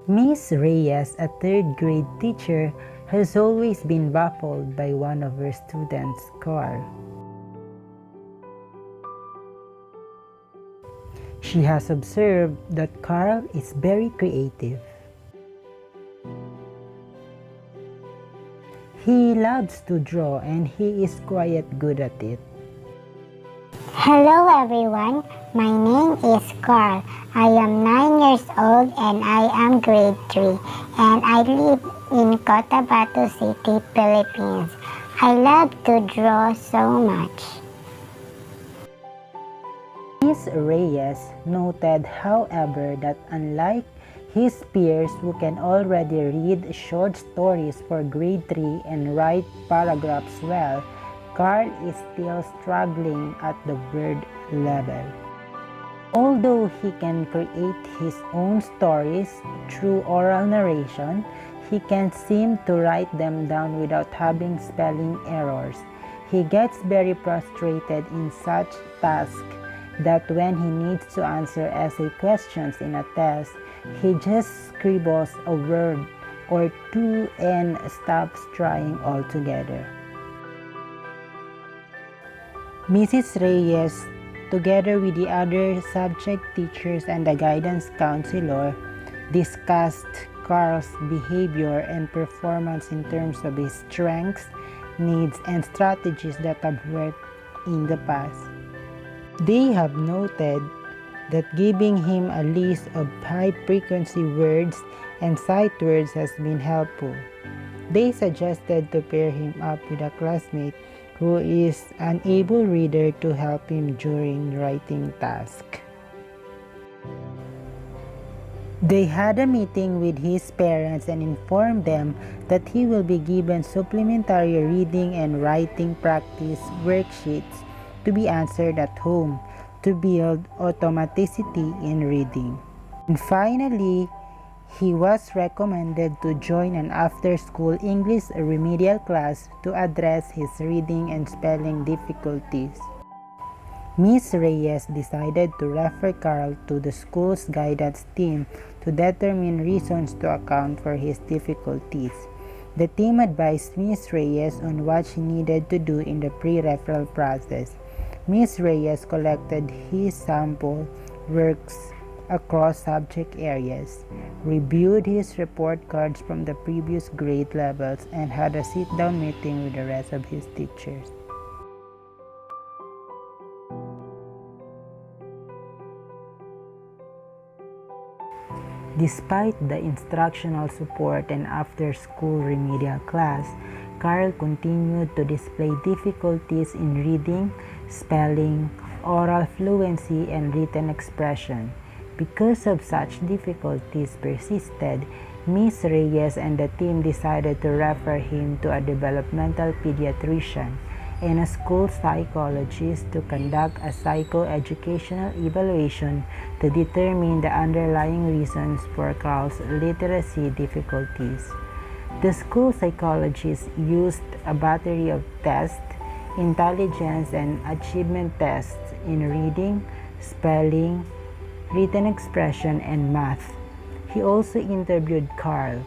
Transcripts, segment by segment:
Miss Reyes, a third-grade teacher, has always been baffled by one of her students, Carl. She has observed that Carl is very creative. He loves to draw and he is quite good at it. Hello everyone, my name is Carl. I am 9 years old and I am grade 3 and I live in Cotabato City, Philippines. I love to draw so much. Miss Reyes noted, however, that unlike his peers who can already read short stories for grade 3 and write paragraphs well, Carl is still struggling at the word level. Although he can create his own stories through oral narration, he can't seem to write them down without having spelling errors. He gets very frustrated in such tasks that when he needs to answer essay questions in a test, he just scribbles a word or two and stops trying altogether. Mrs. Reyes, together with the other subject teachers and the guidance counselor, discussed Carl's behavior and performance in terms of his strengths, needs, and strategies that have worked in the past. They have noted that giving him a list of high-frequency words and sight words has been helpful. They suggested to pair him up with a classmate who is an able reader to help him during writing tasks. They had a meeting with his parents and informed them that he will be given supplementary reading and writing practice worksheets to be answered at home to build automaticity in reading. And finally, he was recommended to join an after-school English remedial class to address his reading and spelling difficulties. Miss Reyes decided to refer Carl to the school's guidance team to determine reasons to account for his difficulties. The team advised Miss Reyes on what she needed to do in the pre-referral process. Miss Reyes collected his sample works across subject areas, reviewed his report cards from the previous grade levels, and had a sit-down meeting with the rest of his teachers. Despite the instructional support and after-school remedial class, Carl continued to display difficulties in reading, spelling, oral fluency, and written expression. Because of such difficulties persisted, Miss Reyes and the team decided to refer him to a developmental pediatrician and a school psychologist to conduct a psychoeducational evaluation to determine the underlying reasons for Carl's literacy difficulties. The school psychologist used a battery of tests, intelligence and achievement tests in reading, spelling, written expression, and math. He also interviewed Carl,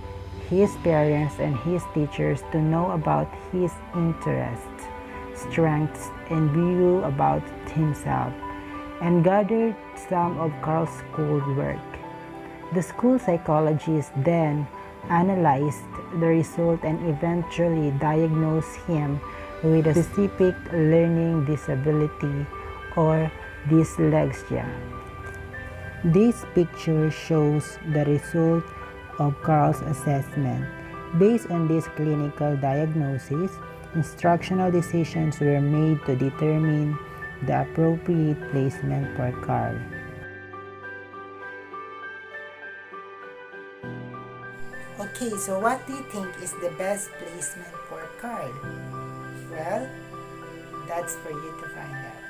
his parents, and his teachers to know about his interests, strengths, and view about himself, and gathered some of Carl's schoolwork. The school psychologist then analyzed the result and eventually diagnosed him with a specific learning disability or dyslexia. This picture shows the result of Carl's assessment. Based on this clinical diagnosis, instructional decisions were made to determine the appropriate placement for Carl. Okay, so what do you think is the best placement for Carl? Well, that's for you to find out.